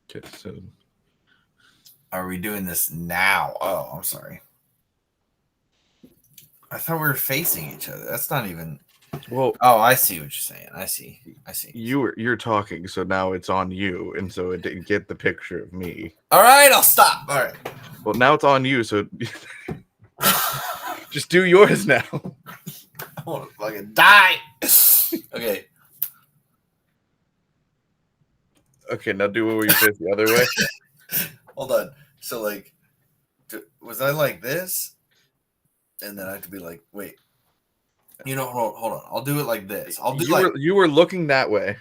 Okay, so Are we doing this now? Oh, I'm sorry. I thought we were facing each other. That's not even. well, Oh, I see what you're saying. I see. you're talking, so now it's on you, and so it didn't get the picture of me. All right, I'll stop. All right. Well, now it's on you, so just do yours now. I want to fucking die. Okay. Okay, now do where you face the other way. Hold on. So, like, was I like this? And then I have to be like, wait. Hold on. I'll do it like this. I'll do You were looking that way.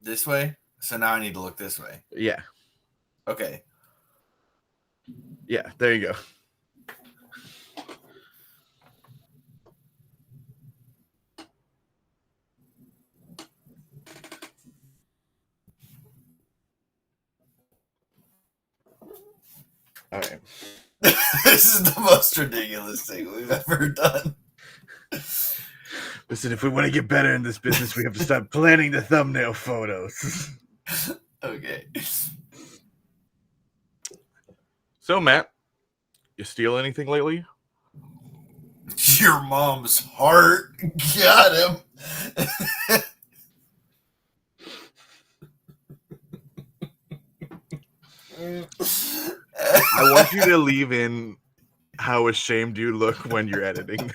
this way. So now I need to look this way. Yeah. Okay. Yeah, there you go. All right. This is the most ridiculous thing we've ever done. Listen, if we want to get better in this business, we have to start planning the thumbnail photos. Okay. So, Matt, you steal anything lately? Your mom's heart got him. I want you to leave in how ashamed you look when you're editing.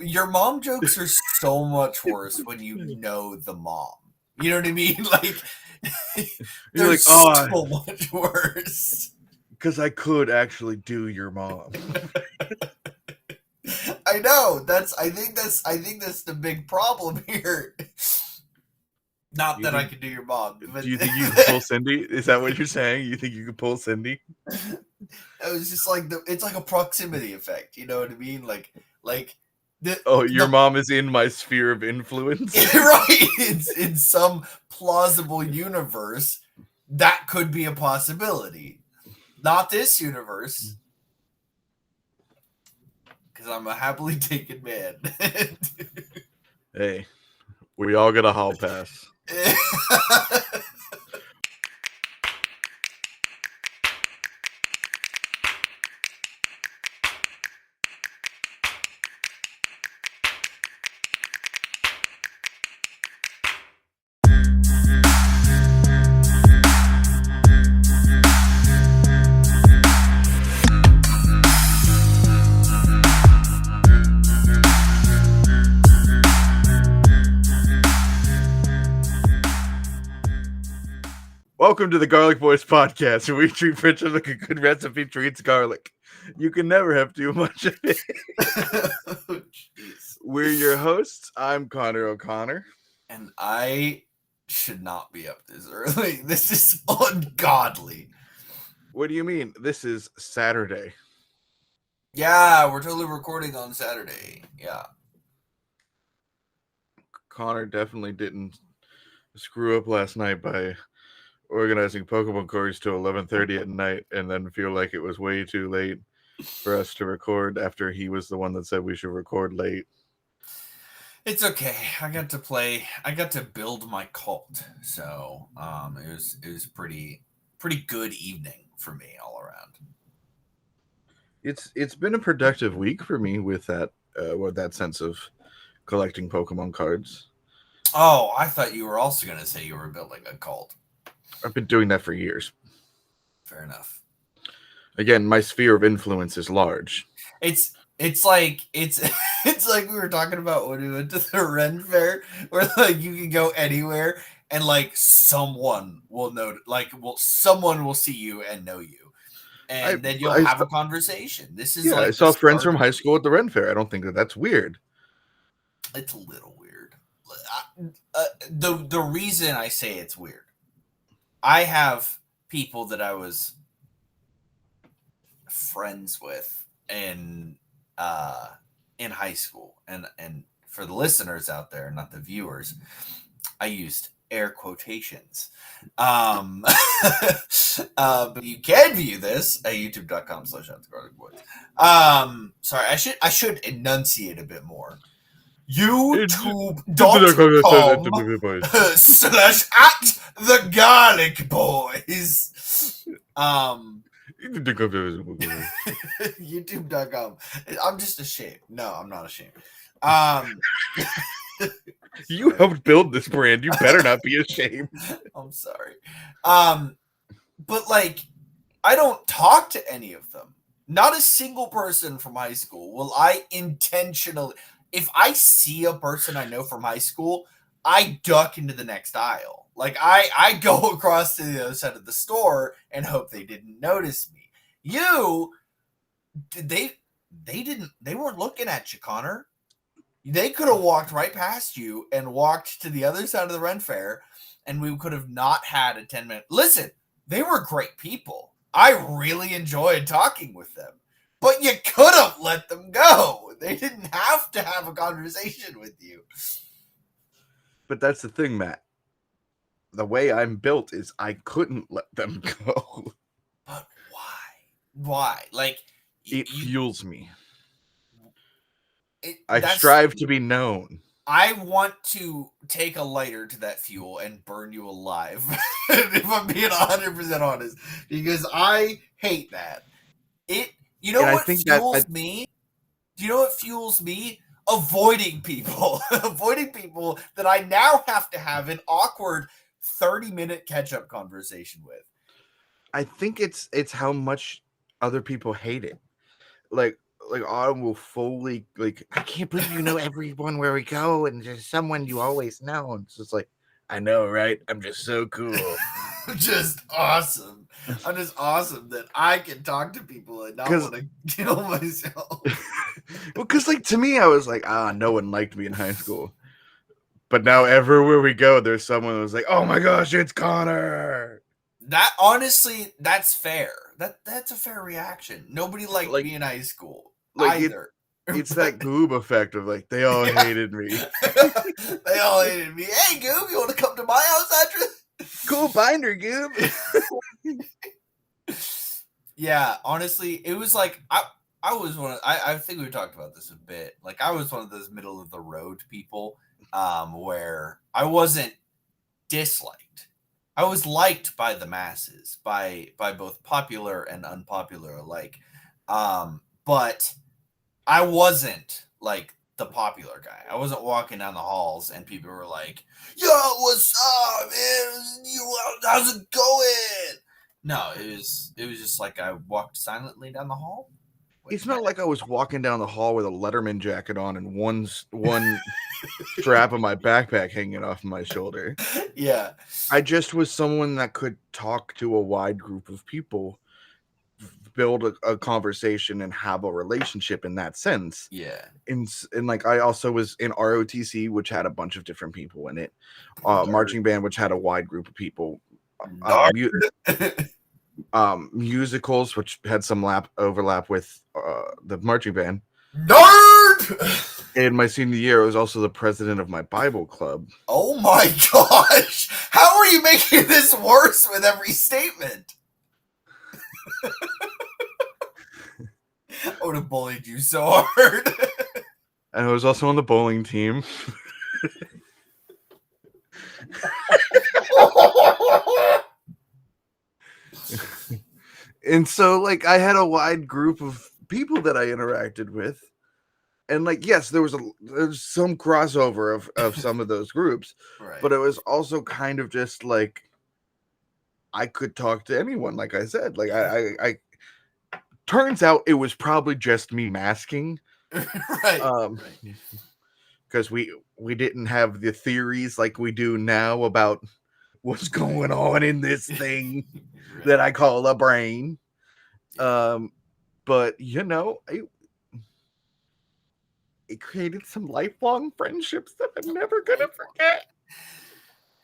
Your mom jokes are so much worse when you know the mom. You know what I mean? Like they're like, so much worse. Because I could actually do your mom. I know. I think that's the big problem here. Not that I can do your mom. But do you think you can pull Cindy? Is that what you're saying? You think you can pull Cindy? It was just like it's like a proximity effect. You know what I mean? Your mom is in my sphere of influence. Right. It's in some plausible universe that could be a possibility. Not this universe. Because I'm a happily taken man. Hey, we all get a hall pass. Welcome to the Garlic Boys podcast, where we treat friendship like a good recipe treats garlic. You can never have too much of it. We're your hosts. I'm Connor O'Connor. And I should not be up this early. This is ungodly. What do you mean? This is Saturday. Yeah, we're totally recording on Saturday. Yeah. Connor definitely didn't screw up last night by organizing Pokemon cards to 11:30 at night and then feel like it was way too late for us to record after he was the one that said we should record late. It's okay. I got to play. I got to build my cult. So it was pretty good evening for me all around. It's been a productive week for me with that sense of collecting Pokemon cards. Oh, I thought you were also going to say you were building a cult. I've been doing that for years. Fair enough. Again, my sphere of influence is large. It's like it's like we were talking about when we went to the Ren Faire, where like you can go anywhere and like someone will know, someone will see you and know you, and then you'll have a conversation. This is I saw friends from high school at the Ren Faire. I don't think that's weird. It's a little weird. The reason I say it's weird, I have people that I was friends with in high school, and for the listeners out there, not the viewers, I used air quotations. But you can view this at youtube.com/garlicboys. Sorry, I should enunciate a bit more. youtube.com/@thegarlicboys. YouTube.com. I'm just ashamed. No, I'm not ashamed. You helped build this brand. You better not be ashamed. I'm sorry. But like, I don't talk to any of them. Not a single person from high school will I intentionally. If I see a person I know from high school, I duck into the next aisle. Like I go across to the other side of the store and hope they didn't notice me. They weren't looking at you, Connor. They could have walked right past you and walked to the other side of the Ren Faire, and we could have not had a 10-minute. Listen, they were great people. I really enjoyed talking with them, but you could have let them go. They didn't have to have a conversation with you. But that's the thing, Matt. The way I'm built is I couldn't let them go. But why? Why? Like, it fuels me. I strive to be known. I want to take a lighter to that fuel and burn you alive. If I'm being 100% honest, because I hate that. You know what fuels me? Do you know what fuels me? Avoiding people. Avoiding people that I now have to have an awkward 30-minute catch-up conversation with. I think it's how much other people hate it. Like Autumn will fully, like, I can't believe you know everyone where we go and there's someone you always know. And it's just like, I know, right? I'm just so cool. Just awesome. I'm just awesome that I can talk to people and not want to kill myself. Well, because, like, to me, I was like, no one liked me in high school. But now everywhere we go, there's someone who's like, oh my gosh, it's Connor. That, honestly, that's fair. That's a fair reaction. Nobody liked me in high school. Either. It's that Goob effect of, like, they all hated me. They all hated me. Hey, Goob, you want to come to my house, Andrew? Cool binder, Goob. Yeah, honestly, it was like I was one of, I think we talked about this a bit. Like, I was one of those middle of the road people, where I wasn't disliked. I was liked by the masses, by both popular and unpopular alike. But I wasn't like the popular guy. I wasn't walking down the halls and people were like, "Yo, what's up, man? How's it going?" No, it was just like I walked silently down the hall. It's not like I was walking down the hall with a Letterman jacket on and one strap of my backpack hanging off my shoulder. Yeah. I just was someone that could talk to a wide group of people, build a conversation and have a relationship in that sense. Yeah. And like, I also was in ROTC, which had a bunch of different people in it. Marching band, which had a wide group of people. Musicals, which had some overlap with the marching band. Nerd! In my senior year, I was also the president of my Bible club. Oh my gosh! How are you making this worse with every statement? I would have bullied you so hard. And I was also on the bowling team. And so, like, I had a wide group of people that I interacted with. And, like, yes, there was some crossover of some of those groups. Right. But it was also kind of just, like, I could talk to anyone, like I said. Like, I turns out it was probably just me masking. Right. Because we didn't have the theories like we do now about what's going on in this thing that I call a brain. But you know, it created some lifelong friendships that I'm never gonna forget.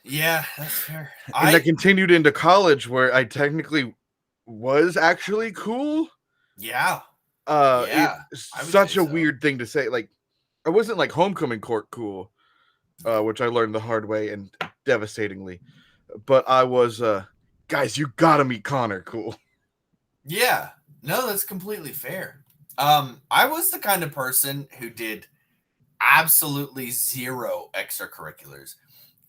Yeah, that's fair. And I continued into college where I technically was actually cool. Yeah. It's such a weird thing to say. Like, I wasn't like homecoming court cool, which I learned the hard way and devastatingly. But I was, guys, you gotta meet Connor cool. Yeah. No, that's completely fair. I was the kind of person who did absolutely zero extracurriculars.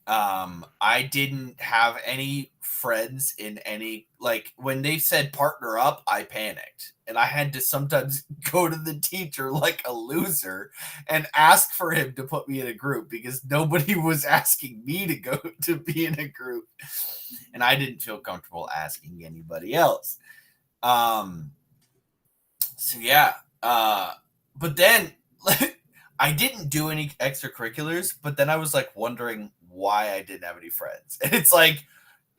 I didn't have any friends in any, like, when they said partner up, I panicked. And I had to sometimes go to the teacher like a loser and ask for him to put me in a group because nobody was asking me to go to be in a group. And I didn't feel comfortable asking anybody else. So yeah. But then I didn't do any extracurriculars, but then I was like wondering why I didn't have any friends. And it's like,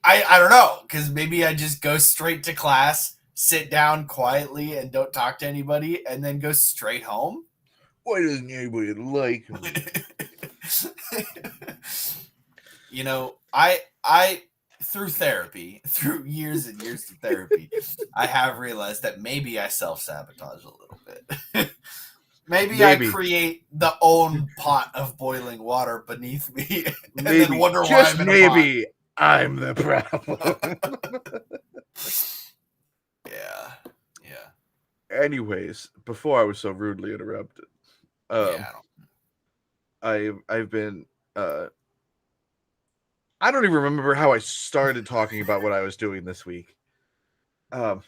I don't know, because maybe I just go straight to class, sit down quietly and don't talk to anybody, and then go straight home. Why doesn't anybody like me? You know, I through therapy, through years and years of therapy, I have realized that maybe I self-sabotage a little bit. Maybe I create the own pot of boiling water beneath me and then wonder why I'm in a pot. I'm the problem. Yeah. Anyways, before I was so rudely interrupted, I've been I don't even remember how I started talking about what I was doing this week. But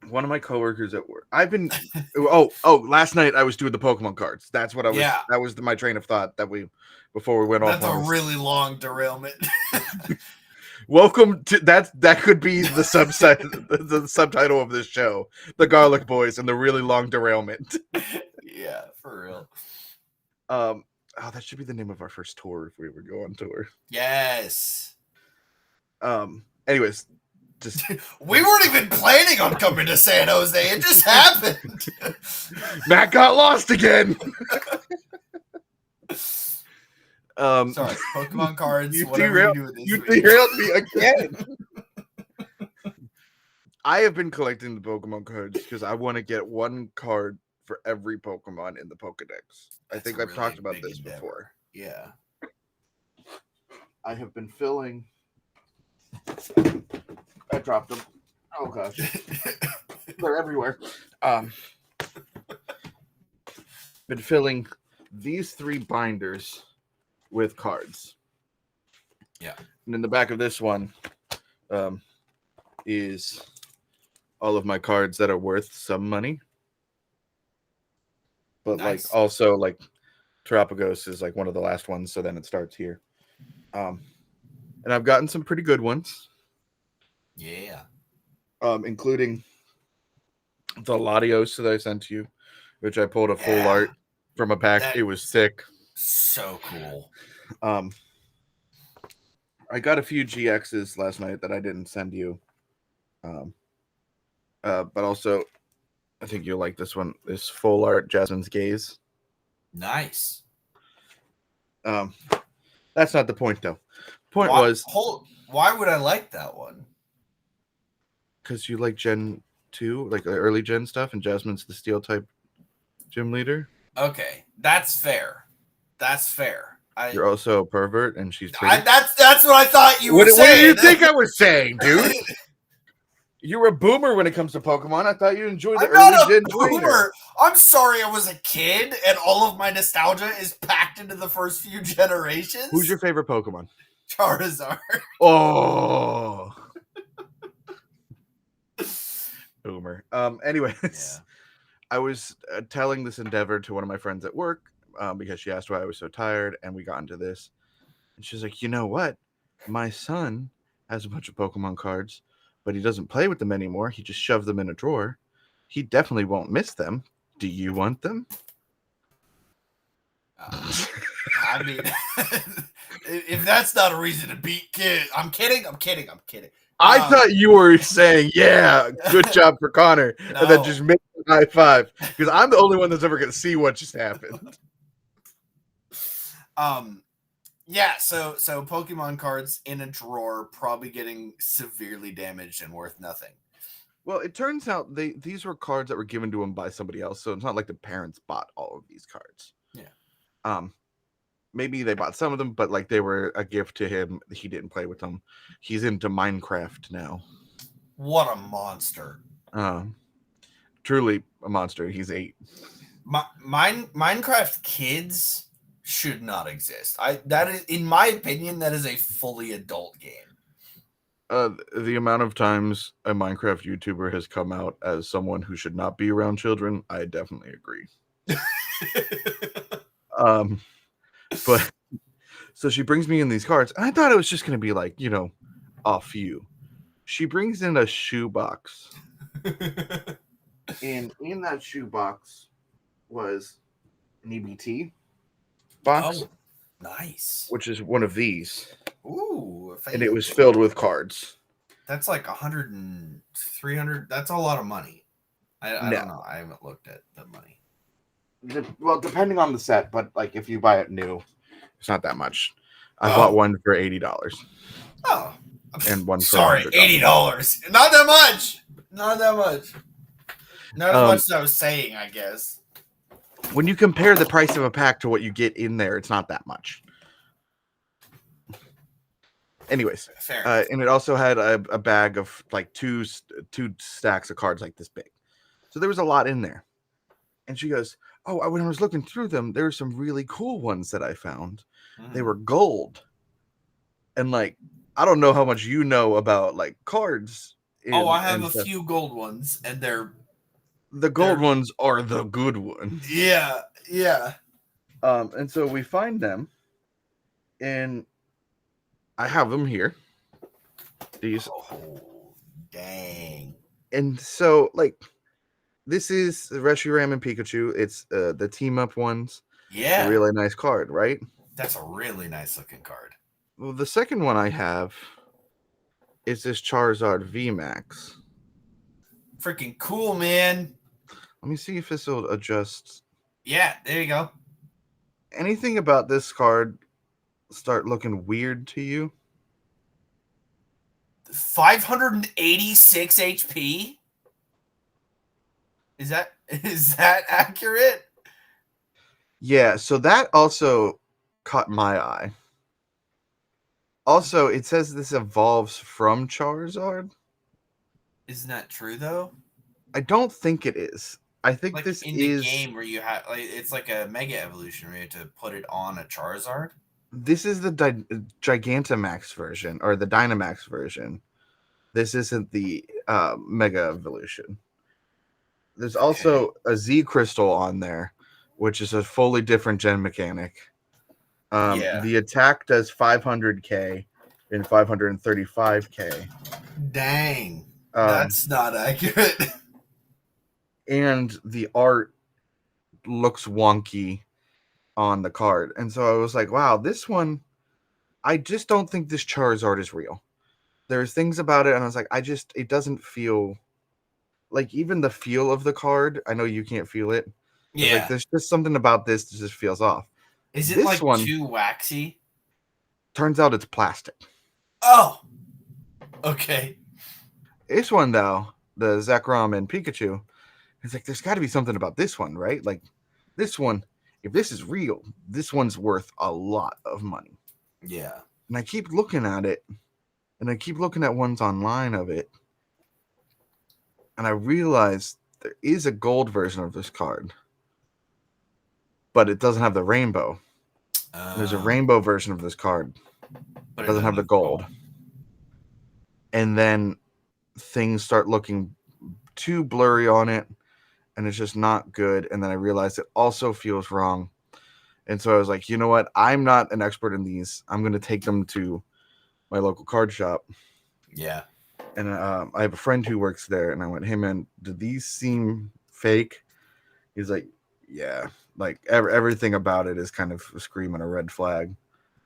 one of my coworkers at work, last night I was doing the Pokemon cards. That's what I was. Yeah. That was my train of thought before we went off. That's a really long derailment. Welcome to that could be the subtitle of this show, The Garlic Boys and the Really Long Derailment. Yeah, for real. That should be the name of our first tour if we ever go on tour. Yes. Anyways, we weren't even planning on coming to San Jose. It just happened. Matt got lost again. Sorry, Pokemon cards. You derailed me again. I have been collecting the Pokemon cards because I want to get one card for every Pokemon in the Pokedex. I think I've talked about this before. Yeah. I have been filling. I dropped them. Oh gosh. They're everywhere. Been filling these 3 binders with cards. Yeah. And in the back of this one is all of my cards that are worth some money. But nice. Like also like Terapagos is like one of the last ones, so then it starts here. And I've gotten some pretty good ones. Yeah. Including the Latios that I sent to you, which I pulled a full art from a pack. It was sick. So cool. I got a few GXs last night that I didn't send you. But also I think you'll like this one. This full art Jasmine's Gaze. Nice. That's not the point though. Point was why would I like that one? Because you like Gen 2, like the early Gen stuff, and Jasmine's the Steel type gym leader. Okay, that's fair. You're also a pervert, and she's pretty. That's what I thought you were saying. What did you think I was saying, dude? You're a boomer when it comes to Pokemon. I thought you enjoyed the early Gen boomer. I'm sorry I was a kid, and all of my nostalgia is packed into the first few generations. Who's your favorite Pokemon? Charizard. Oh. Boomer. Anyways, I was telling this endeavor to one of my friends at work because she asked why I was so tired, and we got into this. And she's like, you know what? My son has a bunch of Pokemon cards, but he doesn't play with them anymore. He just shoved them in a drawer. He definitely won't miss them. Do you want them? I mean, if that's not a reason to beat kids, I'm kidding. I thought you were saying, yeah, good job for Connor, and then just make a high five, because I'm the only one that's ever going to see what just happened. Yeah, so Pokemon cards in a drawer, probably getting severely damaged and worth nothing. Well, it turns out these were cards that were given to him by somebody else, so it's not like the parents bought all of these cards. Yeah. Maybe they bought some of them, but like they were a gift to him. He didn't play with them. He's into Minecraft now. What a monster. Truly a monster. He's 8. Minecraft Kids should not exist. That is, in my opinion, that is a fully adult game. The amount of times a Minecraft YouTuber has come out as someone who should not be around children, I definitely agree. But so she brings me in these cards, and I thought it was just going to be like, a few. She brings in a shoebox, and in that shoebox was an EBT box. Oh, nice. Which is one of these. Ooh. And it was filled with cards. That's like 100 and 300. That's a lot of money. I don't know. I haven't looked at the money. Well, depending on the set, but like if you buy it new, it's not that much. I bought one for $80. Oh. And one for $80. Not that much. Not that much. Not as much as I was saying, I guess. When you compare the price of a pack to what you get in there, it's not that much. Anyways, and it also had a bag of like two stacks of cards like this big. So there was a lot in there. And she goes, oh, when I was looking through them, there were some really cool ones that I found. They were gold. And like, I don't know how much you know about like cards. I have a few gold ones, and the gold ones are the good ones. Yeah, yeah. And so we find them, and I have them here. These. Oh, dang. And so, like, this is the Reshiram and Pikachu. It's the team-up ones. Yeah. A really nice card, right? That's a really nice-looking card. Well, the second one I have is this Charizard VMAX. Freaking cool, man. Let me see if this will adjust. Yeah, there you go. Anything about this card start looking weird to you? 586 HP? Is that accurate? Yeah, so that also caught my eye. Also, it says this evolves from Charizard. Isn't that true though? I don't think it is. I think like this in is the game where you have it's like a mega evolution where you have to put it on a Charizard. This is the Gigantamax version or the Dynamax version. This isn't the Mega Evolution. There's also a Z Crystal on there, which is a fully different gen mechanic. The attack does 500k and 535k. Dang. That's not accurate. And the art looks wonky on the card. And so I was like, wow, this one, I just don't think this Charizard is real. There's things about it, and I was like, it doesn't feel like, even the feel of the card, I know you can't feel it. Yeah. Like, there's just something about this that just feels off. Is it this like too waxy? Turns out it's plastic. Oh. Okay. This one, though, the Zekrom and Pikachu, it's like, there's got to be something about this one, right? Like, this one, if this is real, this one's worth a lot of money. Yeah. And I keep looking at it, and I keep looking at ones online of it, and I realize there is a gold version of this card, but it doesn't have the rainbow. There's a rainbow version of this card, but it doesn't have the gold. And then things start looking too blurry on it, and it's just not good. And then I realized it also feels wrong. And so I was like, you know what? I'm not an expert in these. I'm going to take them to my local card shop. Yeah. And I have a friend who works there, and I went, hey, man, do these seem fake? He's like, yeah. Like, everything about it is kind of screaming a red flag.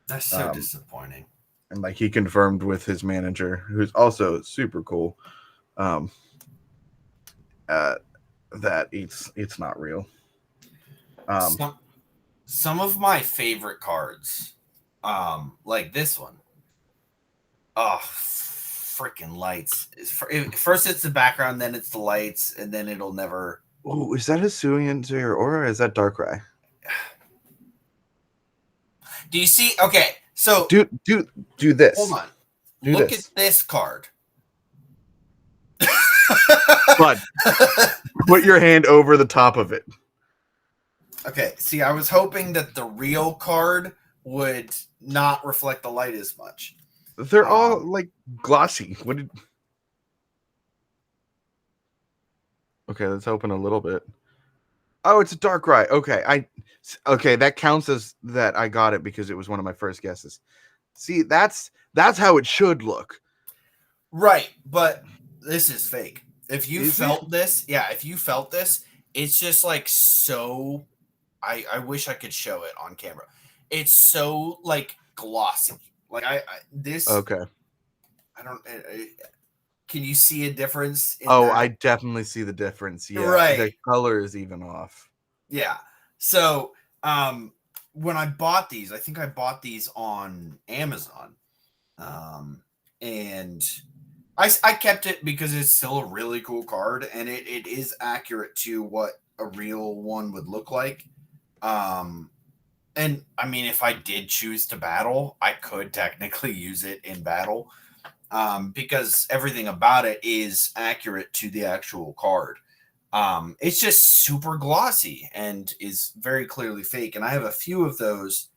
That's so disappointing. And, like, he confirmed with his manager, who's also super cool, that it's not real. Some of my favorite cards, like this one. Oh, freaking lights. First it's the background, then it's the lights, and then it'll never... Oh, is that Hisuian Aura, or is that Darkrai? Do you see? Okay, so... Do this. Hold on. Look at this card. But put your hand over the top of it. Okay, see, I was hoping that the real card would not reflect the light as much. They're all like glossy. What did? Okay, let's open a little bit. Oh, it's a dark rye. Okay, okay, that counts as that I got it because it was one of my first guesses. See, that's how it should look. Right, but this is fake. If you Is it? felt this, yeah, if you felt this, it's just like so. I wish I could show it on camera. It's so like glossy. Like this. Okay. I don't. Can you see a difference in Oh, that? I definitely see the difference. Yeah, the Right. color is even off. Yeah. So, when I bought these, I think I bought these on Amazon. And I kept it because it's still a really cool card and it is accurate to what a real one would look like. And I mean, if I did choose to battle, I could technically use it in battle, because everything about it is accurate to the actual card. It's just super glossy and is very clearly fake. And I have a few of those,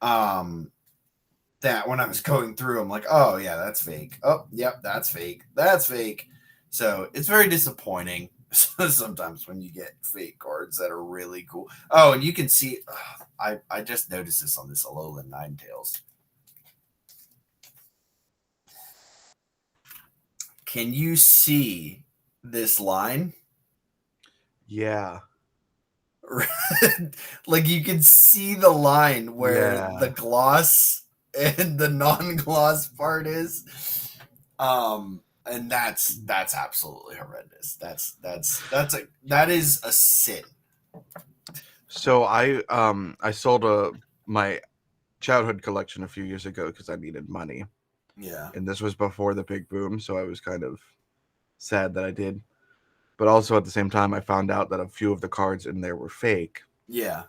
that when I was going through, I'm like, oh yeah, that's fake. Oh, yep, that's fake. That's fake. So it's very disappointing sometimes when you get fake cards that are really cool. Oh, and you can see, I just noticed this on this Alolan Ninetales. Can you see this line? Yeah. Like you can see the line where the Yeah. gloss and the non-gloss part is. And that's absolutely horrendous. That is a sin. So I sold my childhood collection a few years ago because I needed money. Yeah. And this was before the big boom, so I was kind of sad that I did. But also at the same time, I found out that a few of the cards in there were fake. Yeah.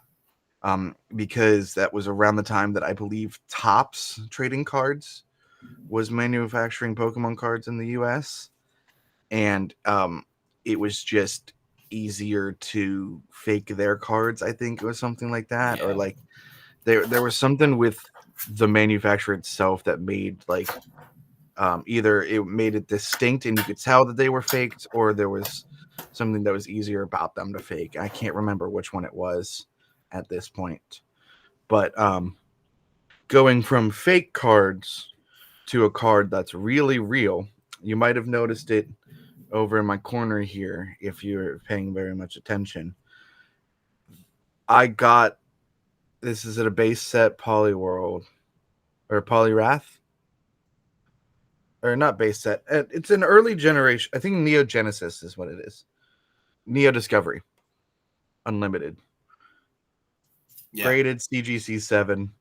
Because that was around the time that I believe Topps Trading Cards was manufacturing Pokemon cards in the U.S. And it was just easier to fake their cards. I think it was something like that, or Yeah. like there was something with the manufacturer itself that made like either it made it distinct and you could tell that they were faked, or there was something that was easier about them to fake. I can't remember which one it was at this point, but going from fake cards to a card that's really real, you might have noticed it over in my corner here if you're paying very much attention. I got this is at a base set Polyworld or Polyrath, or not base set. It's an early generation. I think Neo Genesis is what it is. Neo Discovery Unlimited. Yeah. Graded CGC 7.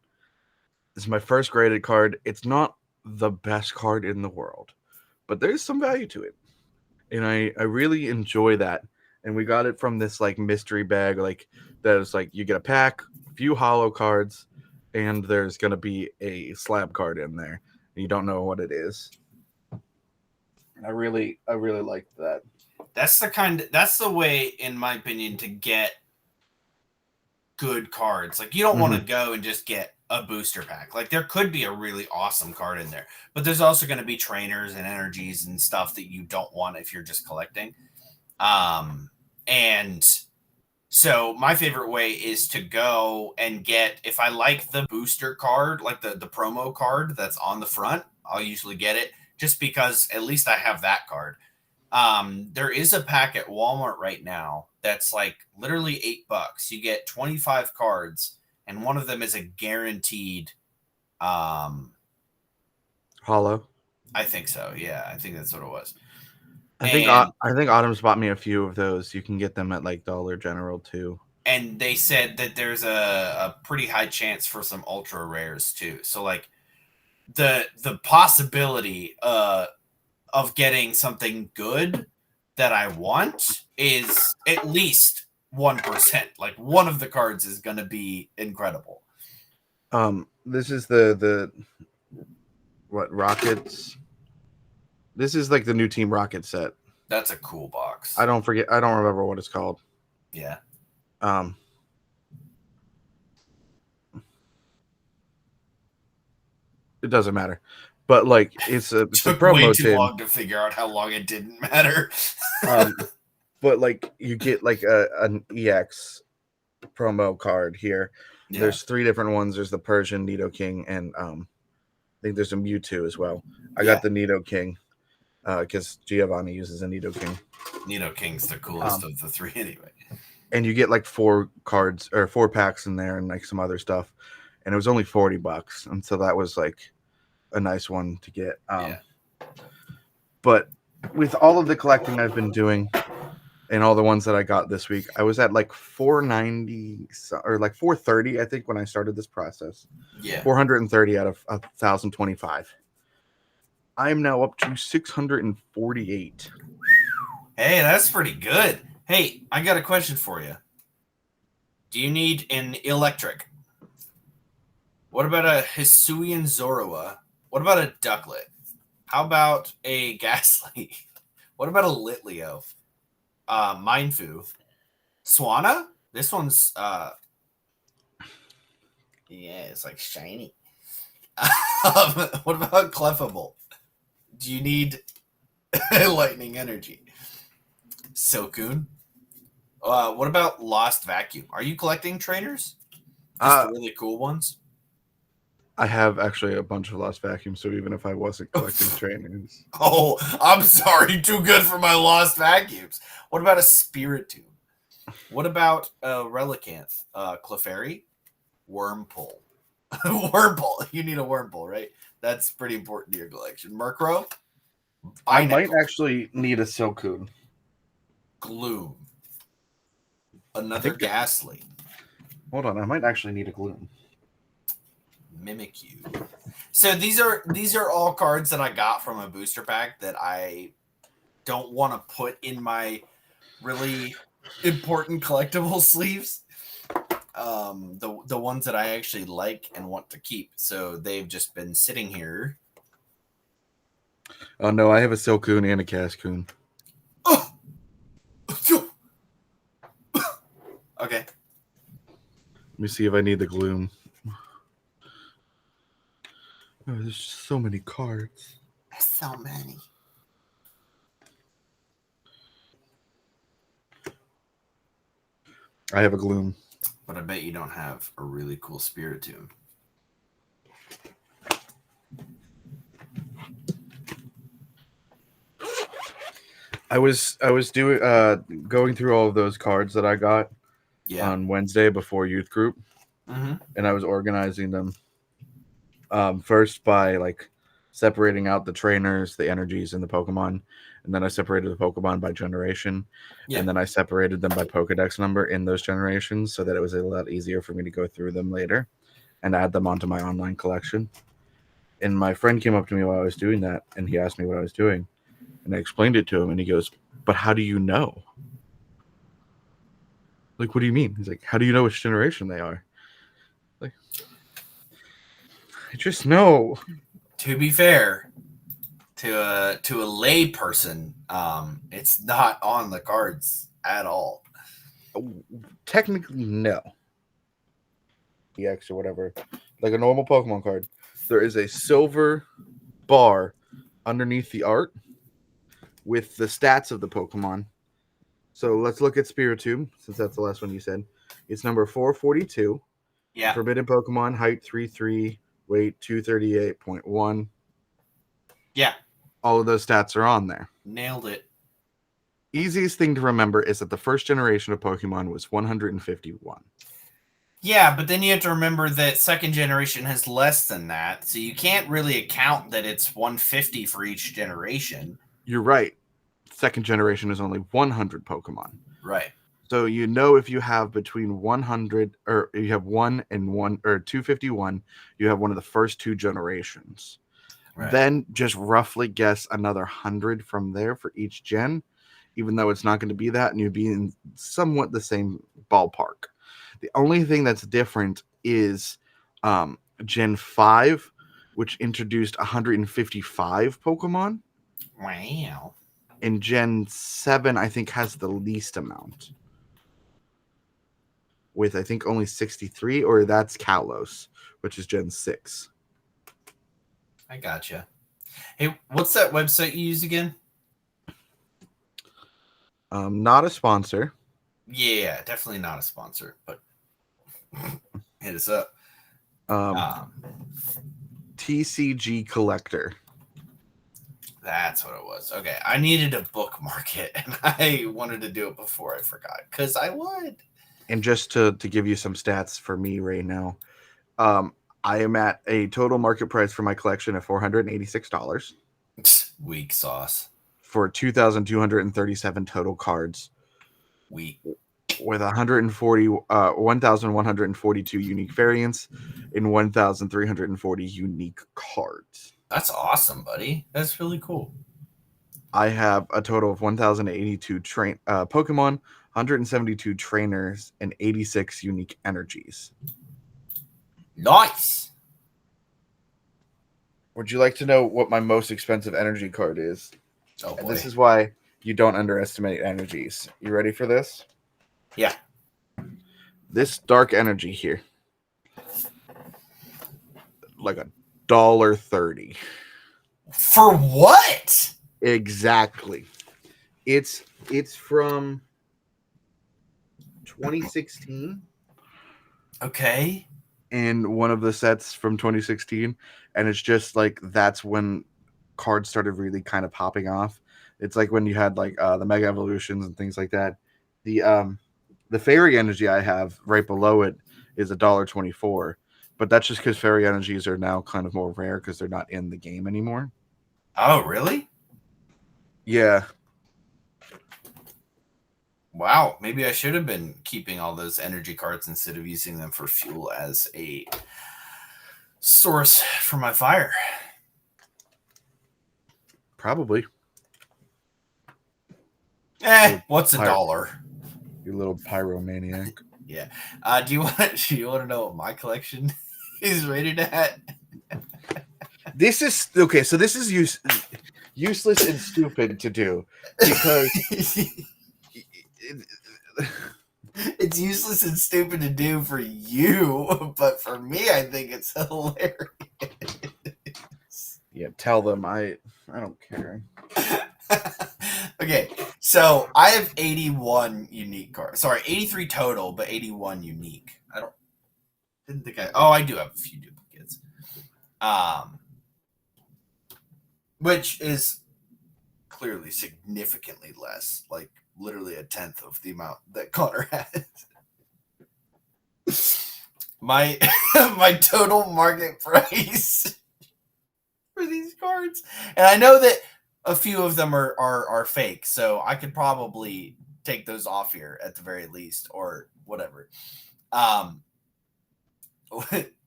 This is my first graded card. It's not the best card in the world, but there's some value to it. And I really enjoy that. And we got it from this like mystery bag, like that is like you get a pack, a few hollow cards, and there's gonna be a slab card in there. And you don't know what it is. I really like that. That's the way, in my opinion, to get good cards. Like you don't want to go and just get a booster pack. Like there could be a really awesome card in there, but there's also going to be trainers and energies and stuff that you don't want if you're just collecting. And so my favorite way is to go and get, if I like the booster card, like the promo card that's on the front, I'll usually get it just because at least I have that card. There is a pack at Walmart right now that's like literally $8. You get 25 cards, and one of them is a guaranteed. Hollow. I think so. Yeah, I think that's what it was. I think Autumn's bought me a few of those. You can get them at like Dollar General too. And they said that there's a pretty high chance for some ultra rares too. So like the possibility of getting something good that I want is at least 1%. Like one of the cards is going to be incredible. This is the what Rockets. This is like the new Team Rocket set. That's a cool box. I don't remember what it's called. Yeah. It doesn't matter. But like it's a Took way promo too tin. long to figure out how long it didn't matter. But like you get like an EX promo card here. Yeah. There's 3 different ones. There's the Persian Nidoking, and I think there's a Mewtwo as well. I got the Nidoking because Giovanni uses a Nidoking. Nidoking's the coolest of the 3 anyway. And you get like 4 cards or 4 packs in there and like some other stuff. And it was only $40. And so that was like a nice one to get. But with all of the collecting I've been doing and all the ones that I got this week, I was at like 490 or like 430, I think, when I started this process. Yeah. 430 out of 1,025. I'm now up to 648. Hey, that's pretty good. Hey, I got a question for you. Do you need an electric? What about a Hisuian Zorua? What about a Ducklet? How about a Ghastly? What about a Litleo? Mindfu? Swanna? This one's it's like shiny. What about Clefable? Do you need lightning energy? Silcoon? What about Lost Vacuum? Are you collecting trainers? Just the really cool ones? I have actually a bunch of Lost Vacuums, so even if I wasn't collecting trainers. Oh, I'm sorry. Too good for my Lost Vacuums. What about a Spiritomb? What about a Relicanth? Clefairy? Wurmple. Wurmple. You need a Wurmple, right? That's pretty important to your collection. Murkrow? I might actually need a Silcoon. Gloom. Another Ghastly. Hold on, I might actually need a Gloom. Mimikyu. So these are all cards that I got from a booster pack that I don't want to put in my really important collectible sleeves. The ones that I actually like and want to keep. So they've just been sitting here. Oh no, I have a Silcoon and a Cascoon. Oh! Okay. Let me see if I need the Gloom. Oh, there's just so many cards. So many. I have a Gloom. But I bet you don't have a really cool Spiritomb. I was doing going through all of those cards that I got on Wednesday before youth group, and I was organizing them first by like separating out the trainers, the energies, and the Pokemon, and then I separated the Pokemon by generation, and then I separated them by Pokedex number in those generations so that it was a lot easier for me to go through them later and add them onto my online collection. And my friend came up to me while I was doing that, and he asked me what I was doing. And I explained it to him, and he goes, "But how do you know? Like, what do you mean?" He's like, "How do you know which generation they are?" Like, I just know. To be fair, to a lay person, it's not on the cards at all. Technically, no. EX or whatever, like a normal Pokemon card, there is a silver bar underneath the art with the stats of the Pokemon. So let's look at Spiritomb, since that's the last one you said. It's number 442. Yeah. Forbidden Pokemon, height 3'3", weight 238.1. Yeah. All of those stats are on there. Nailed it. Easiest thing to remember is that the first generation of Pokemon was 151. Yeah, but then you have to remember that second generation has less than that, so you can't really account that it's 150 for each generation. You're right. Second generation is only 100 Pokemon. Right. So you know if you have between 100 or you have 1 and 1 or 251, you have one of the first 2 generations. Right. Then just roughly guess another 100 from there for each gen, even though it's not going to be that, and you'd be in somewhat the same ballpark. The only thing that's different is Gen 5, which introduced 155 Pokemon. Wow. And Gen 7, I think, has the least amount. With, I think, only 63, or that's Kalos, which is Gen 6. I gotcha. Hey, what's that website you use again? Not a sponsor. Yeah, definitely not a sponsor, but hit us up. Um, TCG Collector. That's what it was. Okay, I needed to bookmark it, and I wanted to do it before I forgot because I would. And just to give you some stats for me right now, um, I am at a total market price for my collection of $486 Weak sauce. for 2,237 total cards. Weak. With 1,142 unique variants and 1,340 unique cards. That's awesome, buddy. That's really cool. I have a total of 1,082 Pokemon, 172 trainers, and 86 unique energies. Nice. Would you like to know what my most expensive energy card is? Oh boy. And this is why you don't underestimate energies. You ready for this? Yeah. This dark energy here, like $1.30. For what? Exactly. It's from 2016. Okay. And one of the sets from 2016, and it's just like that's when cards started really kind of popping off. It's like when you had like the Mega Evolutions and things like that. The fairy energy I have right below it is $1.24, but that's just because fairy energies are now kind of more rare because they're not in the game anymore. Oh, really? Yeah. Wow. Maybe I should have been keeping all those energy cards instead of using them for fuel as a source for my fire. Probably. What's $1? You little pyromaniac. Yeah. Do you want to know what my collection is rated at? This is okay. So this is useless and stupid to do because it's useless and stupid to do for you, but for me, I think it's hilarious. Yeah, tell them I don't care. Okay, so I have 81 unique cards. Sorry, 83 total, but 81 unique. Didn't think I do have a few duplicates. Which is clearly significantly less, like literally a tenth of the amount that Connor has. My total market price for these cards, and I know that a few of them are fake, so I could probably take those off here at the very least, or whatever.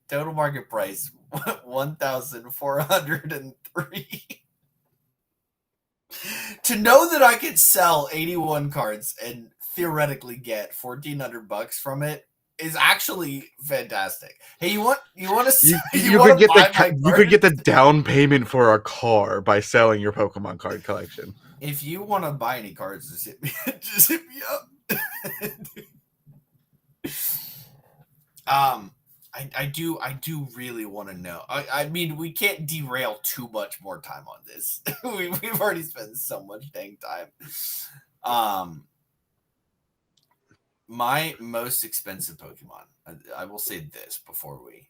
Total market price 1,403. To know that I could sell 81 cards and theoretically get $1,400 from it is actually fantastic. Hey, you want to you could get the down payment for a car by selling your Pokemon card collection. If you want to buy any cards, just hit me up. I do really want to know. I mean, we can't derail too much more time on this. We've already spent so much dang time. My most expensive Pokemon. I will say this before we.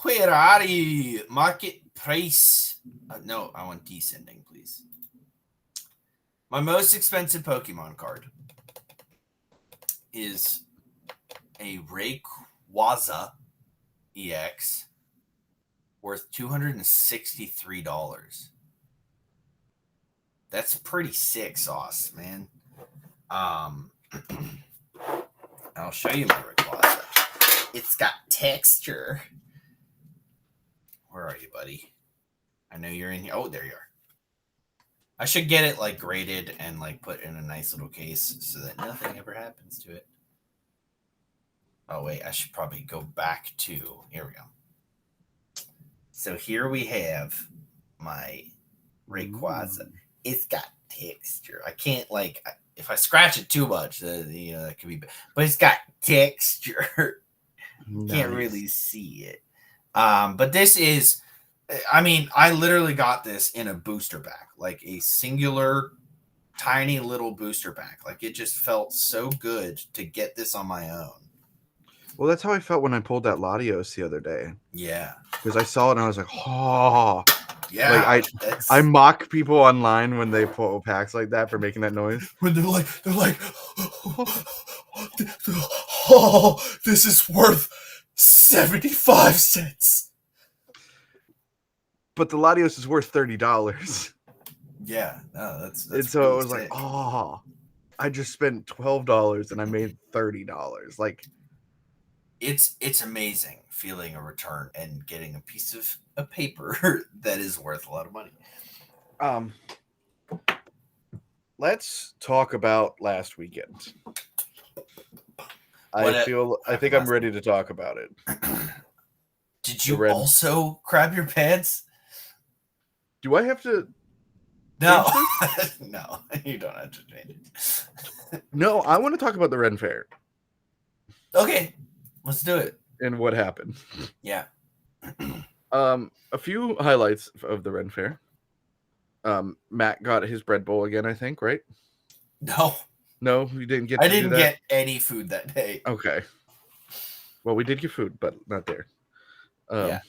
Where are you? Market price. No, I want descending, please. My most expensive Pokemon card is a Rayquaza EX worth $263. That's pretty sick sauce, man. I'll show you my Rayquaza. It's got texture. Where are you, buddy? I know you're in here. Oh, there you are. I should get it like graded and like put in a nice little case so that nothing ever happens to it. Oh wait, I should probably go back to, here we go. So here we have my Rayquaza. It's got texture. I can't like, if I scratch it too much, that could be bad. But it's got texture. Can't really see it. But this is, I mean, I literally got this in a booster pack, like a singular tiny little booster pack. Like it just felt so good to get this on my own. Well, that's how I felt when I pulled that Latios the other day. Yeah. Because I saw it and I was like, oh. Yeah. Like I mock people online when they pull packs like that for making that noise. When they're like, oh, this is worth 75 cents. But the Latios is worth $30. Yeah, no, that's and so really it was sick. like, oh, I just spent $12 and I made $30. Like, it's amazing feeling a return and getting a piece of a paper that is worth a lot of money. Let's talk about last weekend. I think I'm ready to talk about it. Did you also crap your pants? Do I have to? No, no, you don't have to change it. No, I want to talk about the Ren Faire. Okay, let's do it. And what happened? Yeah. A few highlights of the Ren Faire. Matt got his bread bowl again, I think, right? No, you didn't get. I didn't get any food that day. Okay. Well, we did get food, but not there. Yeah.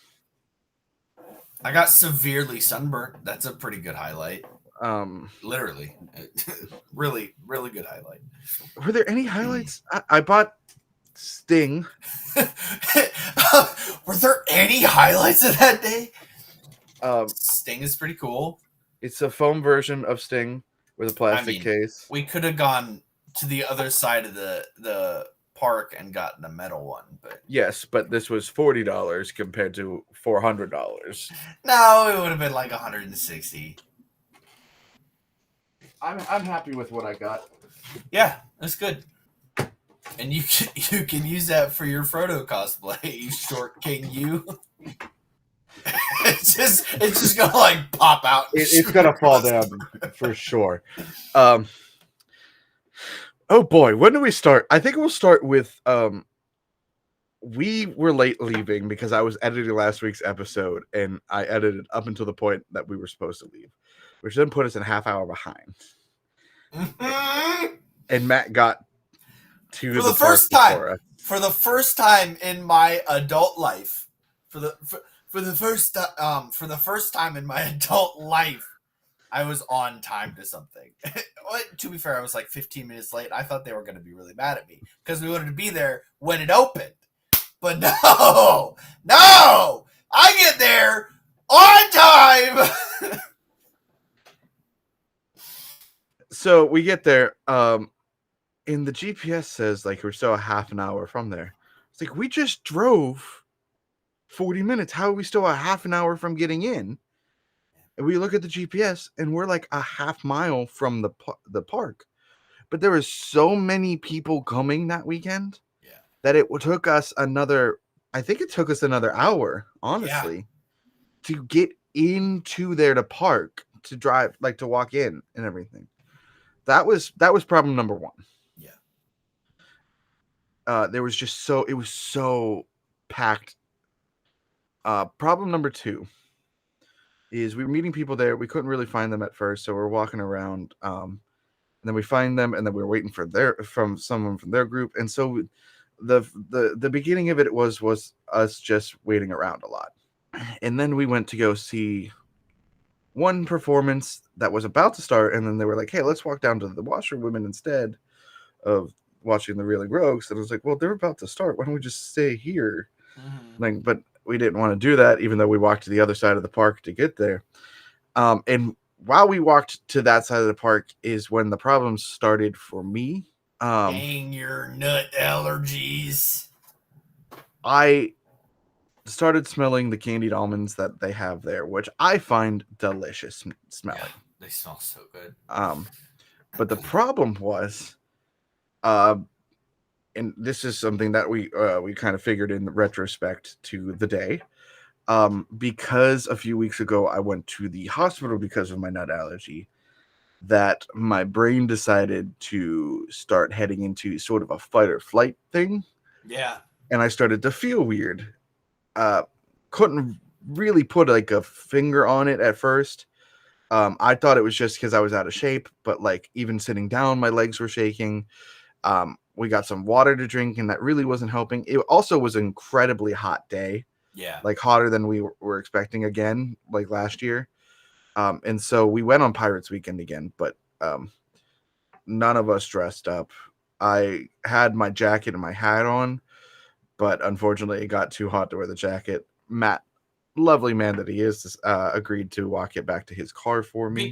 I got severely sunburnt. That's a pretty good highlight. Literally, really, really good highlight. Were there any highlights? I bought Sting. Were there any highlights of that day? Sting is pretty cool. It's a foam version of Sting with a plastic case. We could have gone to the other side of the park and gotten a metal one, but yes, but this was $40 compared to $400. No, it would have been like 160. I'm happy with what I got. Yeah, that's good. And you can use that for your Frodo cosplay, you short king you. It's just gonna like pop out. It's gonna fall down for sure. Oh boy, when do we start? I think we'll start with we were late leaving because I was editing last week's episode and I edited up until the point that we were supposed to leave, which then put us a half hour behind. And Matt got to for the first time. For the first time in my adult life, for the first time in my adult life, I was on time to something. To be fair, I was like 15 minutes late. I thought they were going to be really mad at me because we wanted to be there when it opened. But no, I get there on time. So we get there, and the GPS says like we're still a half an hour from there. It's like we just drove 40 minutes. How are we still a half an hour from getting in? And we look at the GPS and we're like a half mile from the park. But there were so many people coming that weekend that it took us another hour, honestly, to get into there to park, to drive, like to walk in and everything. That was problem number one. Yeah. It was so packed. Problem number two is we were meeting people there. We couldn't really find them at first, so we're walking around. And then we find them, and then we were waiting for someone from their group. And so the beginning of it was us just waiting around a lot. And then we went to go see one performance that was about to start, and then they were like, hey, let's walk down to the washerwomen instead of watching the Reeling Rogues. And I was like, well, they're about to start. Why don't we just stay here? Mm-hmm. But we didn't want to do that, even though we walked to the other side of the park to get there. And while we walked to that side of the park is when the problems started for me. Dang your nut allergies. I started smelling the candied almonds that they have there, which I find delicious smelling. Yeah, they smell so good. But the problem was, and this is something that we kind of figured in retrospect to the day, because a few weeks ago I went to the hospital because of my nut allergy, that my brain decided to start heading into sort of a fight or flight thing. Yeah. and I started to feel weird. Uh, couldn't really put like a finger on it at first. I thought it was just because I was out of shape, but like even sitting down, my legs were shaking. We got some water to drink, and that really wasn't helping. It also was an incredibly hot day, Yeah. like hotter than we were expecting again, like last year. And so we went on Pirates Weekend again, but none of us dressed up. I had my jacket and my hat on, but unfortunately, it got too hot to wear the jacket. Matt, lovely man that he is, agreed to walk it back to his car for me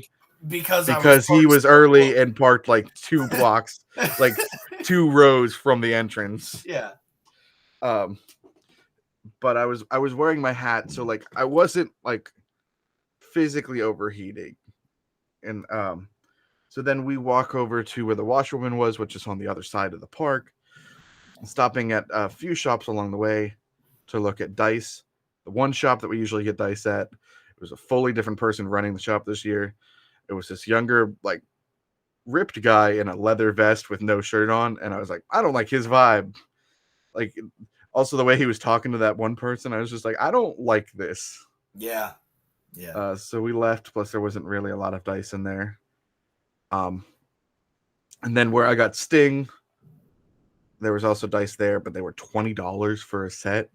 Be- because I was because he parked was so early and parked like 2 blocks, like close. 2 rows from the entrance. Yeah. Um, but I was wearing my hat, so like I wasn't like physically overheating, and so then we walk over to where the washerwoman was, which is on the other side of the park, stopping at a few shops along the way to look at dice. The one shop that we usually get dice at, it was a fully different person running the shop this year. It was this younger, like ripped guy in a leather vest with no shirt on, and I was like, I don't like his vibe. Like, also the way he was talking to that one person, I was just like, I don't like this. Yeah. Yeah. So we left. Plus, there wasn't really a lot of dice in there. Um, and then where I got Sting, there was also dice there, but they were $20 for a set.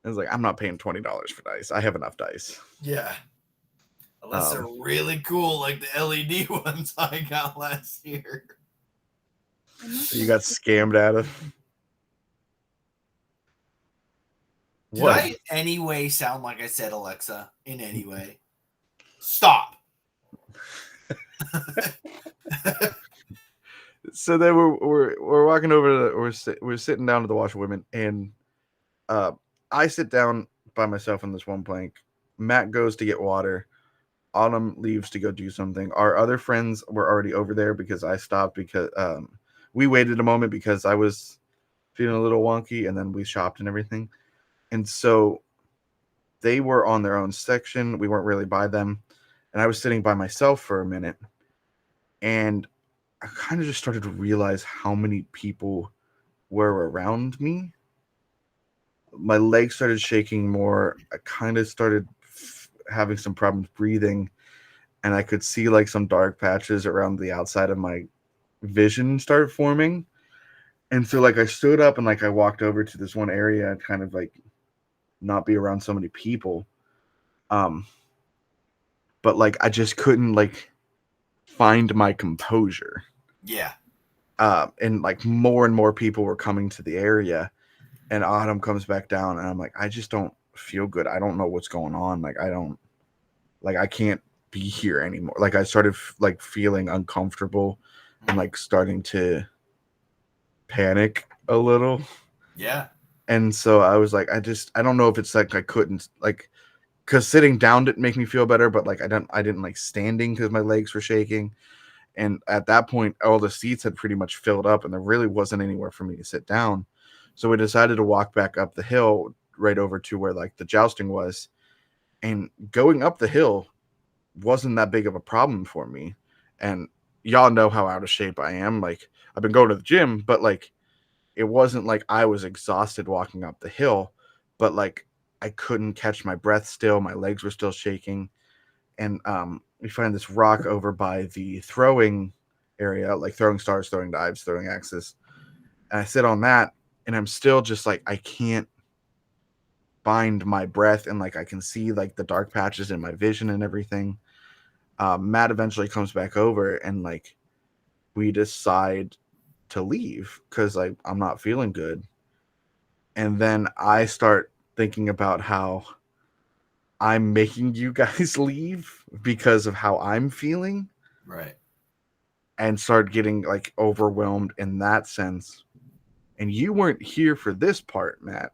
I was like, I'm not paying $20 for dice. I have enough dice. Yeah. Unless they're really cool, like the LED ones I got last year. You got scammed out of. Did What? I in any way sound like I said Alexa? In any way? Stop. So then we're walking over to we're sitting down to the washerwomen, and I sit down by myself on this one plank. Matt goes to get water. Autumn leaves to go do something. Our other friends were already over there because I stopped because we waited a moment because I was feeling a little wonky, and then we shopped and everything. And so they were on their own section. We weren't really by them, and I was sitting by myself for a minute, and I kind of just started to realize how many people were around me. My legs started shaking more. I kind of started having some problems breathing, and I could see like some dark patches around the outside of my vision start forming. And so like I stood up and like I walked over to this one area and kind of like not be around so many people. Um but like I just couldn't like find my composure. Yeah. And like more and more people were coming to the area, and Autumn comes back down, and I'm like, I just don't feel good. I don't know what's going on. Like I can't be here anymore. Like I started like feeling uncomfortable and like starting to panic a little. Yeah. And so I was like, I don't know if it's like I couldn't like, because sitting down didn't make me feel better, but like I didn't like standing because my legs were shaking. And at that point, all the seats had pretty much filled up, and there really wasn't anywhere for me to sit down. So we decided to walk back up the hill right over to where like the jousting was. And going up the hill wasn't that big of a problem for me. And y'all know how out of shape I am. Like I've been going to the gym, but like it wasn't like I was exhausted walking up the hill, but like I couldn't catch my breath still. My legs were still shaking. And we find this rock over by the throwing area, like throwing stars, throwing dives, throwing axes. And I sit on that, and I'm still just like, I can't find my breath, and like I can see like the dark patches in my vision and everything. Matt eventually comes back over, and like we decide to leave because like I'm not feeling good. And then I start thinking about how I'm making you guys leave because of how I'm feeling, Right. and start getting like overwhelmed in that sense. And you weren't here for this part, Matt,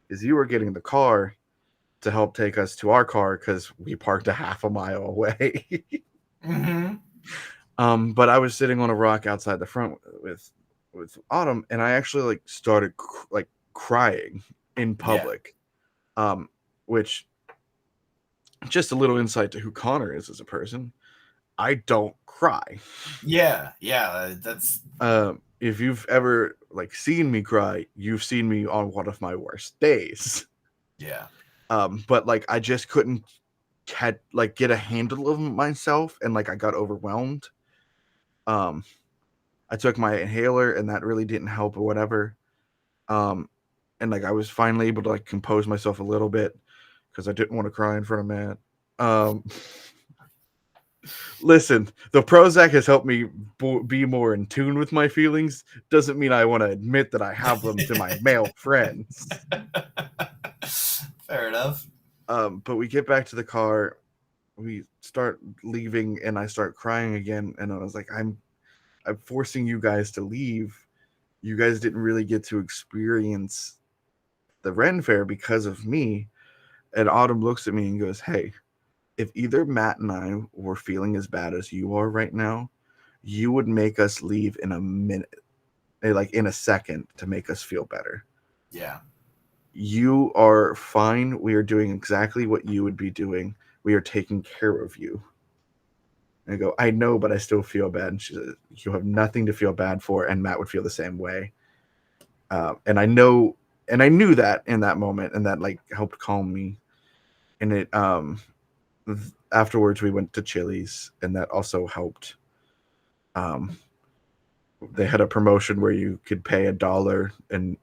is you were getting the car to help take us to our car because we parked a half a mile away. Mm-hmm. But I was sitting on a rock outside the front with Autumn, and I actually like started like crying in Yeah. public. Which, just a little insight to who Connor is as a person. I don't cry. Yeah. Yeah. That's if you've ever like seen me cry, you've seen me on one of my worst days. Yeah. But like I just couldn't get a handle of myself, and like I got overwhelmed. I took my inhaler, and that really didn't help or whatever. And like I was finally able to like compose myself a little bit because I didn't want to cry in front of Matt. Listen, the Prozac has helped me be more in tune with my feelings. Doesn't mean I want to admit that I have them to my male friends. Fair enough. But we get back to the car, we start leaving, and I start crying again. And I was like, I'm forcing you guys to leave. You guys didn't really get to experience the Ren Fair because of me. And Autumn looks at me and goes, hey, if either Matt and I were feeling as bad as you are right now, you would make us leave in a minute, like in a second, to make us feel better. Yeah. You are fine. We are doing exactly what you would be doing. We are taking care of you. And I go, I know, but I still feel bad. And she says, you have nothing to feel bad for. And Matt would feel the same way. And I know, and I knew that in that moment, and that like helped calm me. And it, afterwards we went to Chili's, and that also helped. They had a promotion where you could pay $1 and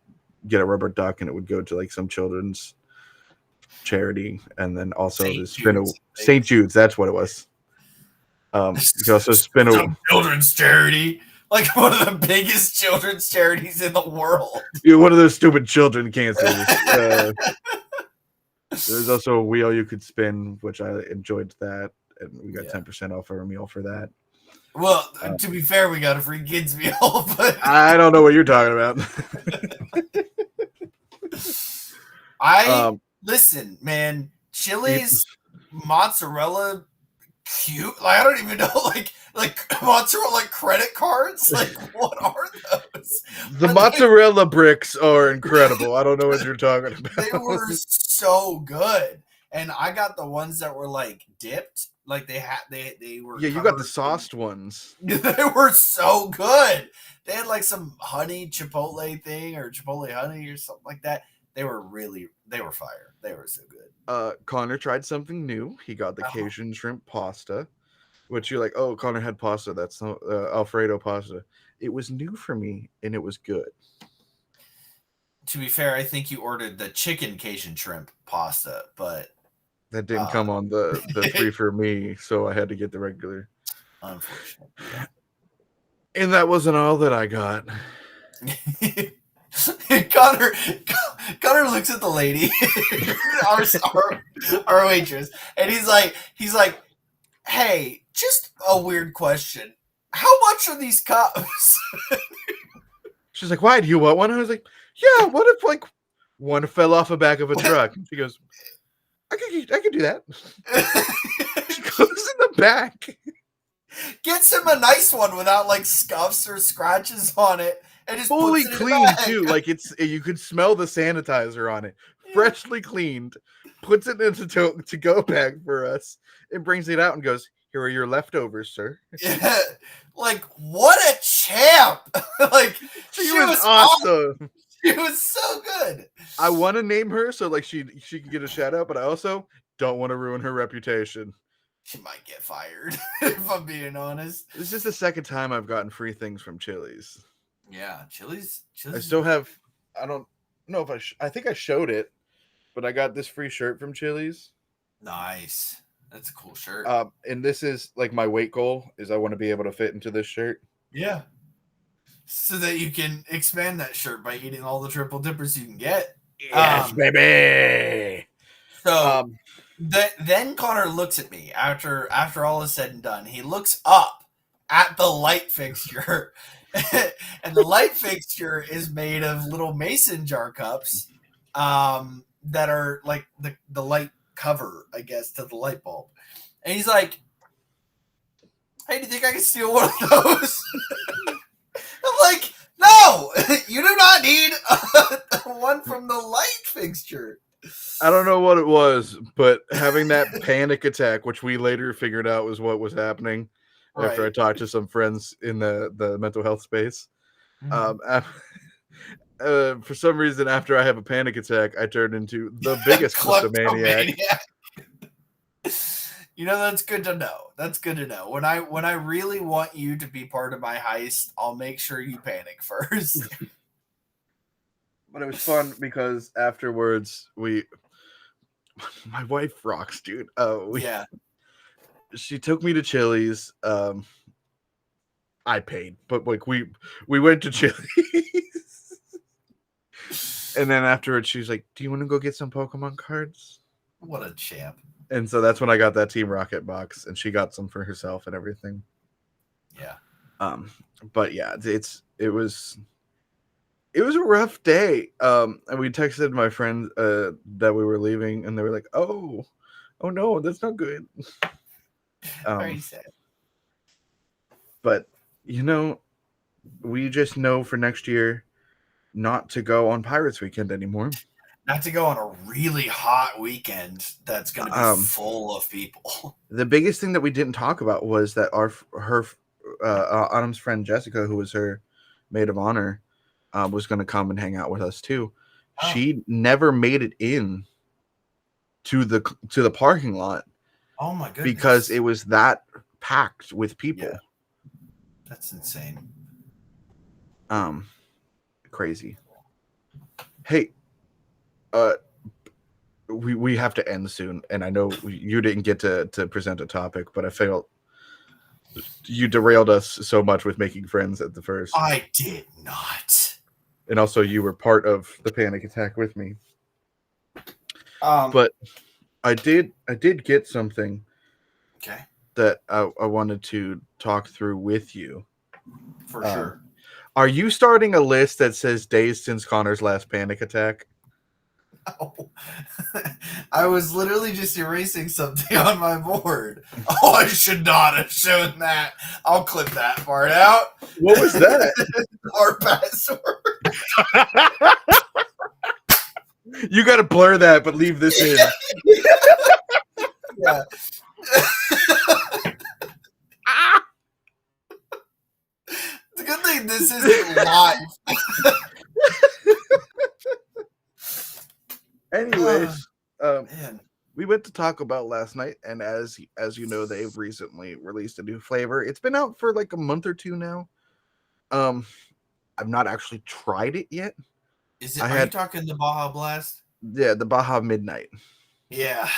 get a rubber duck, and it would go to like some children's charity. And then also St. Jude's, that's what it was. You could also spin some children's charity, like one of the biggest children's charities in the world. One of those stupid children cancers. There's also a wheel you could spin, which I enjoyed that, and we got 10% off our meal for that. Well, to be fair, we got a free kids meal, but I don't know what you're talking about. Listen, man, Chili's mozzarella cute. Like I don't even know, like mozzarella credit cards. Like what are those? The mozzarella bricks are incredible. I don't know what you're talking about. They were so good, and I got the ones that were like dipped. Like they were. Yeah, you got the sauced ones. They were so good. They had like some honey chipotle thing or chipotle honey or something like that. They were fire. They were so good. Connor tried something new. He got the Cajun shrimp pasta, which you're like, oh, Connor had pasta. That's no Alfredo pasta. It was new for me, and it was good. To be fair, I think you ordered the chicken Cajun shrimp pasta, but that didn't come on the free for me, so I had to get the regular. Unfortunately. Yeah. And that wasn't all that I got. Connor looks at the lady, our waitress, and he's like, hey, just a weird question. How much are these cups? She's like, why do you want one? I was like, yeah, what if like one fell off the back of a truck? And she goes, I could do that. She goes in the back. Gets him a nice one without like scuffs or scratches on it. And just fully clean too, like you could smell the sanitizer on it. Freshly cleaned, puts it into to go bag for us, and brings it out and goes, "Here are your leftovers, sir." Yeah, like what a champ! Like she was awesome. She was so good. I want to name her so like she can get a shout out, but I also don't want to ruin her reputation. She might get fired if I'm being honest. This is the second time I've gotten free things from Chili's. Yeah, Chili's. I still have. I don't know if I think I showed it, but I got this free shirt from Chili's. Nice. That's a cool shirt. And this is like my weight goal is I want to be able to fit into this shirt. Yeah. So that you can expand that shirt by eating all the triple dippers you can get. Yes, baby. So then Connor looks at me after all is said and done. He looks up at the light fixture. And the light fixture is made of little mason jar cups that are like the light cover, I guess, to the light bulb. And he's like, hey, do you think I can steal one of those? I'm like, no, you do not need one from the light fixture. I don't know what it was, but having that panic attack, which we later figured out was what was happening. After I talked to some friends in the mental health space, For some reason, after I have a panic attack, I turn into the biggest kleptomaniac. You know, that's good to know. That's good to know. When I really want you to be part of my heist, I'll make sure you panic first. But it was fun because afterwards my wife rocks, dude. Yeah. She took me to Chili's. I paid, but like we went to Chili's. And then afterwards she's like, "Do you want to go get some Pokemon cards?" What a champ. And so that's when I got that Team Rocket box, and she got some for herself and everything. Yeah. But yeah, it was a rough day. And we texted my friends that we were leaving, and they were like, "Oh no, that's not good." Very sad. But you know, we just know for next year not to go on Pirates Weekend anymore. Not to go on a really hot weekend that's going to be full of people. The biggest thing that we didn't talk about was that her Autumn's friend Jessica, who was her maid of honor, was going to come and hang out with us too. Oh. She never made it in to the parking lot. Oh my goodness! Because it was that packed with people. Yeah. That's insane. Crazy. Hey, we have to end soon, and I know you didn't get to present a topic, but I felt you derailed us so much with making friends at the first. I did not. And also, you were part of the panic attack with me. But I did get something. Okay. That I wanted to talk through with you. For sure. Are you starting a list that says days since Connor's last panic attack? No. I was literally just erasing something on my board. Oh, I should not have shown that. I'll clip that part out. What was that? Our password. You got to blur that, but leave this in. Yeah. It's a good thing this isn't live. Anyways, we went to Taco Bell last night, and as you know, they've recently released a new flavor. It's been out for like a month or two now. I've not actually tried it yet. Are you talking the Baja Blast? Yeah, the Baja Midnight. Yeah,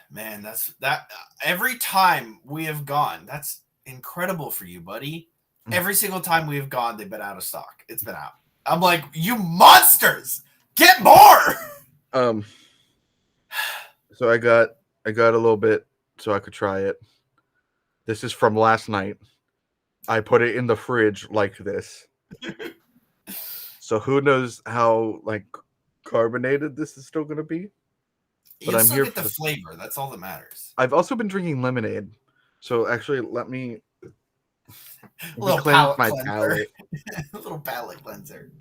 man, that every time we have gone, that's incredible for you, buddy. Every single time we have gone, they've been out of stock. It's been out. I'm like, you monsters, get more. So I got a little bit so I could try it. This is from last night. I put it in the fridge like this. So who knows how like carbonated this is still going to be? But I'm here for the flavor. That's all that matters. I've also been drinking lemonade. So actually, let me cleanse my palate. A little palate cleanser.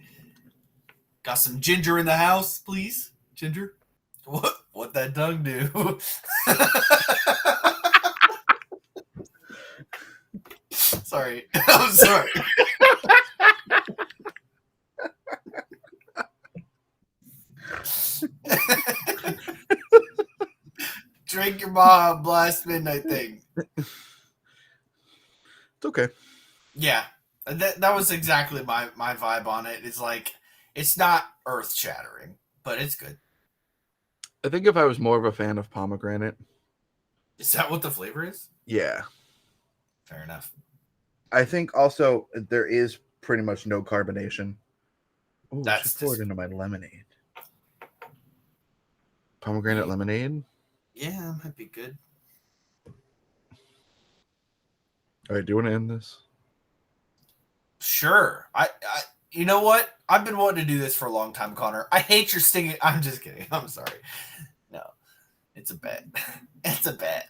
Got some ginger in the house, please. Ginger. What that tongue do? Sorry. I'm sorry. Drink your Baja Blast Midnight thing. It's okay. Yeah. That was exactly my vibe on it. It's like, it's not earth shattering, but it's good. I think if I was more of a fan of pomegranate. Is that what the flavor is? Yeah. Fair enough. I think also there is pretty much no carbonation. Oh, that's poured into my lemonade. Pomegranate lemonade? Yeah, that might be good. All right, do you want to end this? Sure. I you know what? I've been wanting to do this for a long time, Connor. I hate your stinging. I'm just kidding. I'm sorry. No, it's a bet. It's a bet.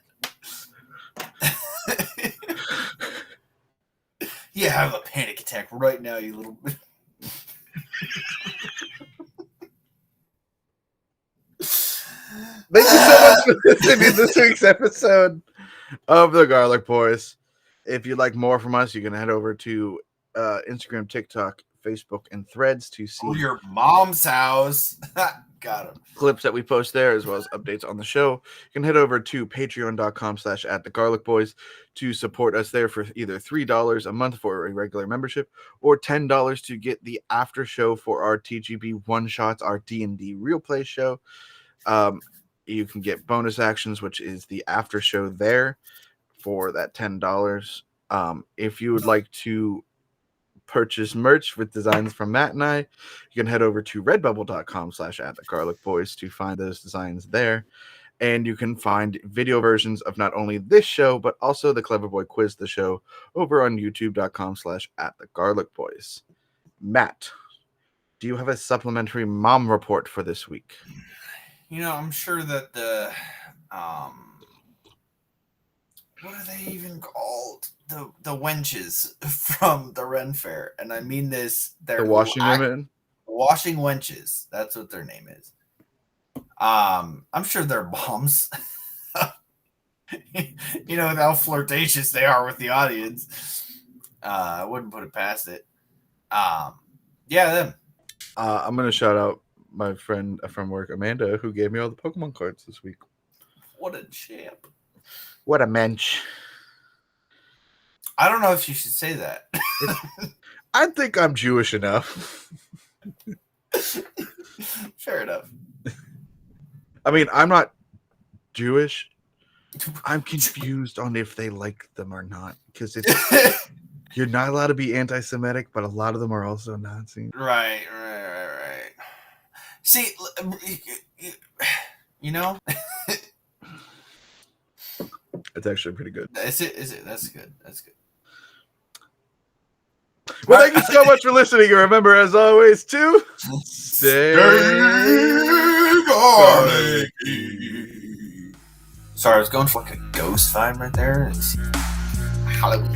You have a panic attack right now, you little. Thank you so much for listening to this week's episode of The Garlic Boys. If you'd like more from us, you can head over to Instagram, TikTok, Facebook and Threads to see your mom's house. Got him. clips that we post there, as well as updates on the show. You can head over to patreon.com/@thegarlicboys to support us there for either $3 a month for a regular membership or $10 to get the after show for our TGB One Shots, our D&D real play show. You can get bonus actions, which is the after show there for that $10. If you would like to purchase merch with designs from Matt and I, you can head over to redbubble.com/@thegarlicboys to find those designs there. And you can find video versions of not only this show, but also the Clever Boy Quiz the Show over on youtube.com/@thegarlicboys. Matt, do you have a supplementary mom report for this week? I'm sure that the what are they even called? The wenches from the Ren Faire, and I mean this. They're The washing women. Washing wenches. That's what their name is. I'm sure they're moms. With how flirtatious they are with the audience. I wouldn't put it past it. Yeah, them. I'm gonna shout out my friend from work, Amanda, who gave me all the Pokemon cards this week. What a champ. What a mensch. I don't know if you should say that. I think I'm Jewish enough. Fair enough. I mean, I'm not Jewish. I'm confused on if they like them or not, because you're not allowed to be anti-Semitic, but a lot of them are also Nazi. Right. See, It's actually pretty good. Is it? That's good. Well, thank you so much for listening. And remember, as always, to stay garlicky. Sorry, I was going for like a ghost vibe right there. Halloween.